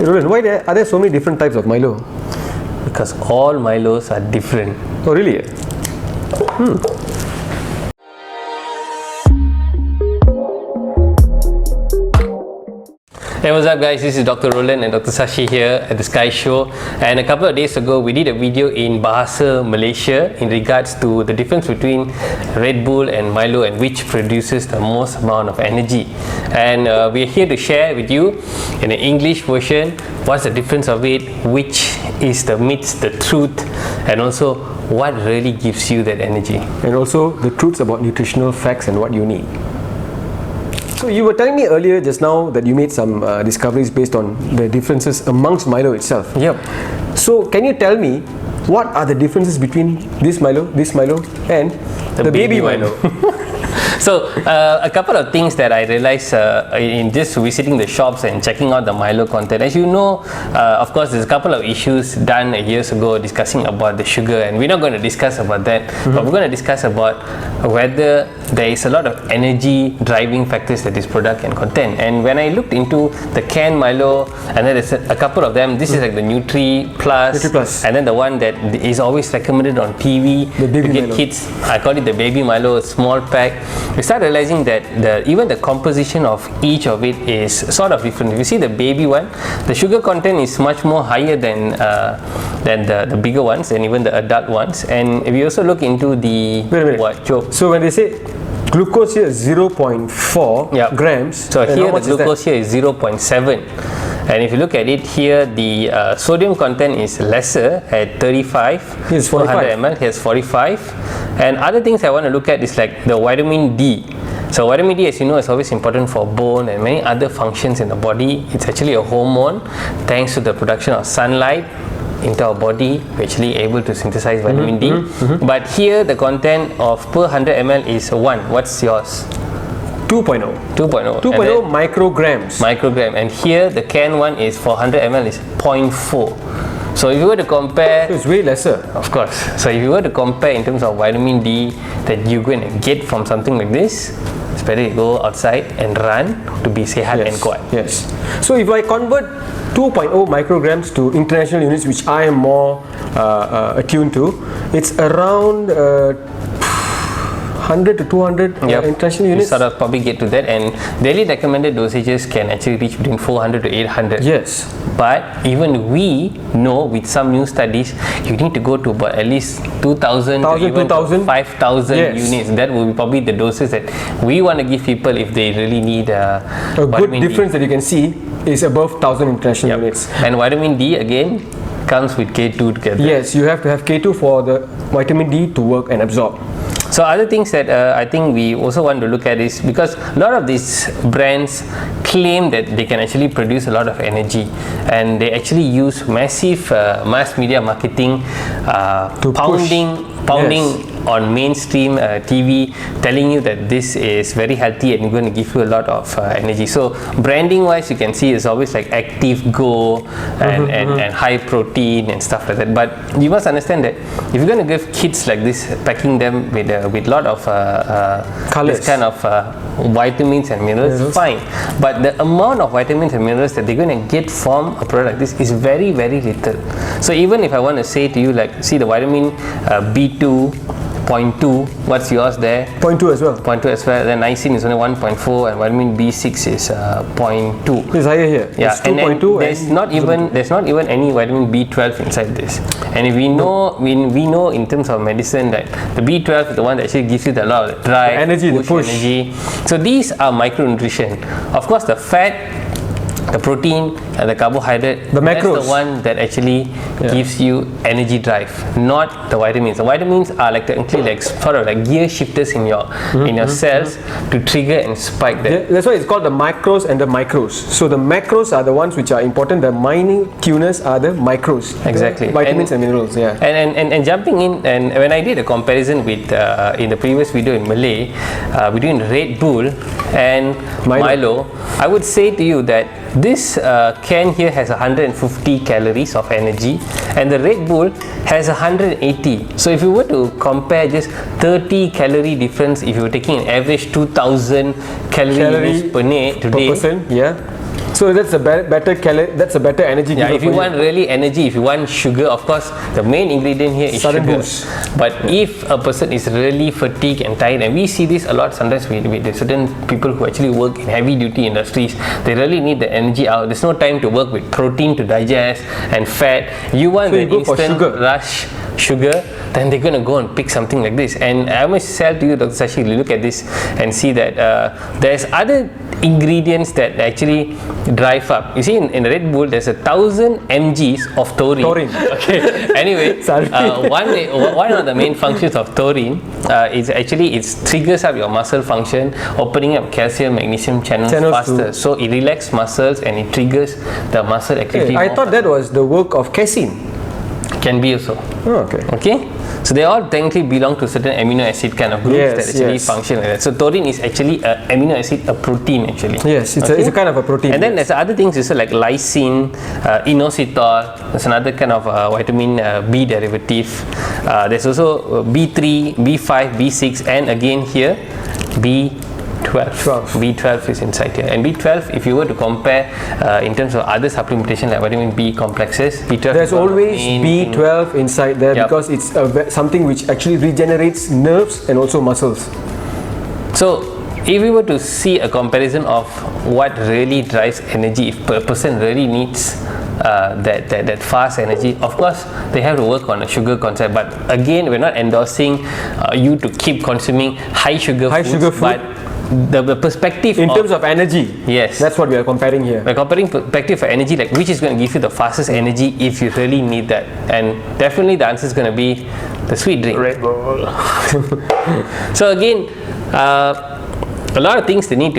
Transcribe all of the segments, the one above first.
Roland, why are there so many different types of Milo? Because all Milos are different. Oh, really? Hey, what's up guys, this is Dr. Roland and Dr. Sashi here at the Sky Show, and a couple of days ago we did a video in Bahasa Malaysia in regards to the difference between Red Bull and Milo and which produces the most amount of energy. And we're here to share with you in an English version what's the difference of it, which is the myths, the truth, and also what really gives you that energy. And also the truths about nutritional facts and what you need. So you were telling me earlier just now that you made some discoveries based on the differences amongst Milo itself. Yep. So can you tell me what are the differences between this Milo, and the baby Milo? So a couple of things that I realized in just visiting the shops and checking out the Milo content. As you know, of course, there's a couple of issues done years ago discussing about the sugar, and we're not going to discuss about that, but we're going to discuss about whether there is a lot of energy driving factors that this product can contain. And when I looked into the canned Milo, and then there's a couple of them, this is like the Nutri Plus, and then the one that is always recommended on TV the baby to get Milo. kids, I call it the baby Milo, a small pack. We start realizing that even the composition of each of it is sort of different. If you see the baby one, the sugar content is much more higher than the bigger ones and even the adult ones. And if you also look into the So when they say glucose here is 0.4 grams, so here the glucose here is 0.7. And if you look at it here, the sodium content is lesser at 35. Here's 45. 400 ml. Here's 45. And other things I want to look at is like the vitamin D. So vitamin D, as you know, is always important for bone and many other functions in the body. It's actually a hormone. Thanks to the production of sunlight into our body, we're actually able to synthesize vitamin D. But here the content of per 100 ml is 1. What's yours? 2.0 micrograms. Microgram. And here the canned one is for 100 ml is 0.4. So if you were to compare, so it's way lesser. Of course. So if you were to compare in terms of vitamin D that you're going to get from something like this, it's better you go outside and run to be sehat and kuat. Yes. So if I convert 2.0 micrograms to international units, which I am more attuned to, it's around 100 to 200 international units. You sort of probably get to that, and daily recommended dosages can actually reach between 400 to 800. Yes. But even we know with some new studies, you need to go to about at least 2,000 to even 5,000 units. That will be probably the doses that we want to give people if they really need a good difference that you can see is above 1,000 international units. And vitamin D again comes with K2 together. Yes, you have to have K2 for the vitamin D to work and absorb. So other things that I think we also want to look at is because a lot of these brands claim that they can actually produce a lot of energy, and they actually use massive mass media marketing pounding on mainstream TV, telling you that this is very healthy and going to give you a lot of energy. So branding wise, you can see it's always like Active Go and high protein and stuff like that. But you must understand that if you're going to give kids like this, packing them with a lot of this kind of vitamins and minerals, fine. But the amount of vitamins and minerals that they're going to get from a product like this is very, very little. So even if I want to say to you, like, see the vitamin B2 0.2, what's yours there? 0.2 as well. 0.2 as well. Then niacin is only 1.4 and vitamin B6 is 0.2. It's higher here. Yeah, it's 2.2. There's not even any vitamin B12 inside this. And if we know in terms of medicine that the B12 is the one that actually gives you a lot of drive, energy, the push. Energy. So these are micronutrition. Of course, the fat, the protein and the carbohydrate, the macros, that's the one that actually gives you energy drive, not the vitamins. The vitamins are like sort of like gear shifters in your cells to trigger and spike that. That's why it's called the macros and the micros. So the macros are the ones which are important, the minute are the micros. Exactly. Vitamins and minerals, And jumping in, and when I did a comparison with in the previous video in Malay between Red Bull and Milo, I would say to you that this can here has 150 calories of energy and the Red Bull has 180. So if you were to compare just 30 calorie difference, if you were taking an average 2000 calories per day today, per person, So that's a that's a better energy Yeah, giver if you for want really energy, if you want sugar, of course, the main ingredient here is Sudden sugar. boost. But if a person is really fatigued and tired, and we see this a lot sometimes with certain people who actually work in heavy duty industries, they really need the energy out. There's no time to work with protein to digest and fat. You want So the you go for instant sugar. rush sugar, then they're going to go and pick something like this. And I must tell to you, Dr. Sashi, look at this and see that there's other ingredients that actually drive up. You see, in Red Bull, there's 1,000 mgs of taurine. Okay. Anyway, Sorry. one of the main functions of taurine is actually it triggers up your muscle function, opening up calcium, magnesium channels faster. too. So it relaxes muscles and it triggers the muscle activity. I more thought that was the work of casein. can be also. Oh, okay. Okay, so they all technically belong to certain amino acid kind of groups that actually function like that. So taurine is actually an amino acid, a protein actually. Yes, it's a kind of a protein. And then there's other things also like lysine, inositol. There's another kind of vitamin B derivative. There's also B3, B5, B6, and again here B12. B12 is inside here, and B12, if you were to compare in terms of other supplementation like vitamin B complexes, B12 there's always B12 inside there because it's something which actually regenerates nerves and also muscles. So if we were to see a comparison of what really drives energy, if a person really needs that fast energy, of course they have to work on a sugar concept. But again, we're not endorsing you to keep consuming high sugar foods, but the perspective in terms of energy, yes, that's what we are comparing here. We're comparing perspective for energy, like which is going to give you the fastest energy if you really need that. And definitely the answer is going to be the sweet drink, Red Bull. So again, a lot of things you need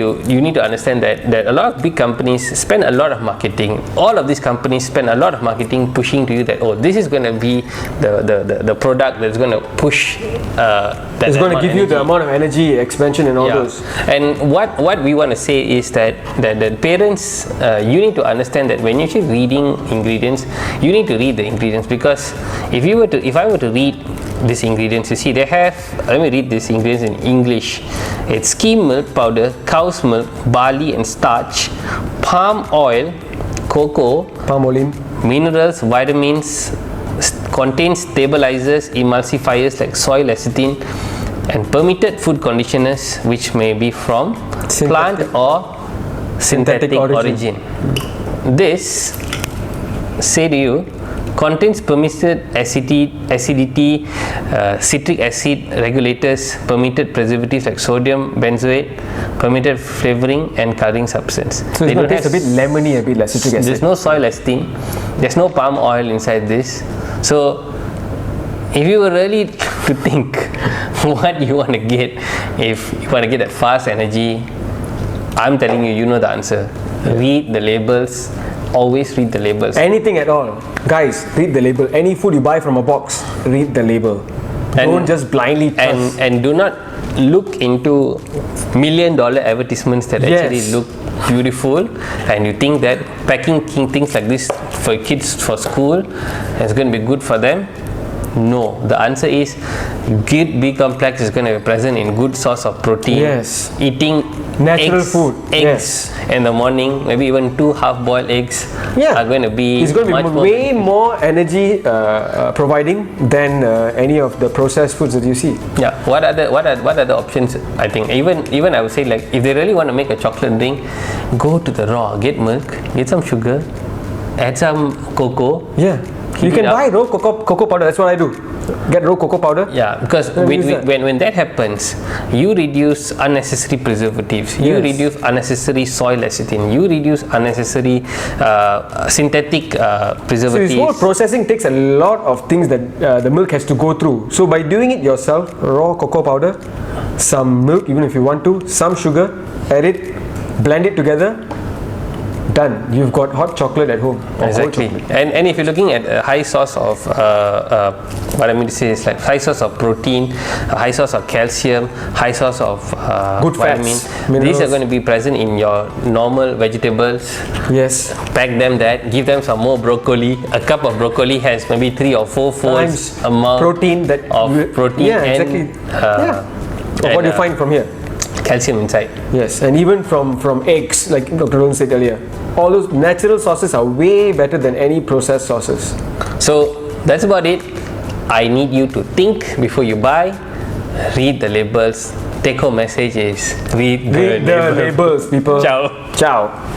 to understand that a lot of big companies spend a lot of marketing. All of these companies spend a lot of marketing pushing to you that, oh, this is going to be the product that's going to push that it's going to give you the amount of energy, expansion and all those. And what we want to say is that parents, you need to understand that when you're actually reading ingredients, you need to read the ingredients, because if I were to read these ingredients, you see they have, let me read these ingredients in English. It's skim milk powder, cow's milk, barley and starch, palm oil, cocoa, palmolive, minerals, vitamins, contains stabilizers, emulsifiers like soy lecithin, and permitted food conditioners which may be from plant or synthetic origin. This, say to you, contains permitted acidity, citric acid regulators, permitted preservatives like sodium benzoate, permitted flavoring and coloring substance. So it tastes a bit lemony, a bit like citric acid. There's no soy lecithin, there's no palm oil inside this. So if you were really to think what you want to get, if you want to get that fast energy, I'm telling you, you know the answer. Read the labels. Always read the labels. Anything at all, guys, read the label. Any food you buy from a box, read the label. Don't just blindly trust. And do not look into $1 million advertisements that actually look beautiful, and you think that packing things like this for kids for school is going to be good for them. No, the answer is good B complex is going to be present in good source of protein. Yes. Eating natural food. Eggs in the morning, maybe even 2 half-boiled eggs are going to be. It's going to be way more energy providing than any of the processed foods that you see. Yeah. What are the options? I think even I would say, like, if they really want to make a chocolate drink, go to the raw, get milk, get some sugar, add some cocoa. Yeah. You can buy raw cocoa powder. That's what I do. Get raw cocoa powder. Yeah, because when that happens, you reduce unnecessary preservatives. You reduce unnecessary soy lecithin. You reduce unnecessary synthetic preservatives. So this whole processing takes a lot of things that the milk has to go through. So by doing it yourself, raw cocoa powder, some milk, even if you want to, some sugar, add it, blend it together. Done. You've got hot chocolate at home. Exactly. And if you're looking at a high source of what I mean to say is like high source of protein, a high source of calcium, high source of good vitamins, fats, minerals. These are going to be present in your normal vegetables. Yes. Pack them that. Give them some more broccoli. A cup of broccoli has maybe 3 or 4 folds amount protein of protein. Yeah, and, exactly. What do you find from here? Calcium inside. Yes, and even from eggs, like Dr. Rohan said earlier. all those natural sauces are way better than any processed sauces. So that's about it. I need you to think before you buy, read the labels. Take home message is read the labels. Labels, people. Ciao. Ciao.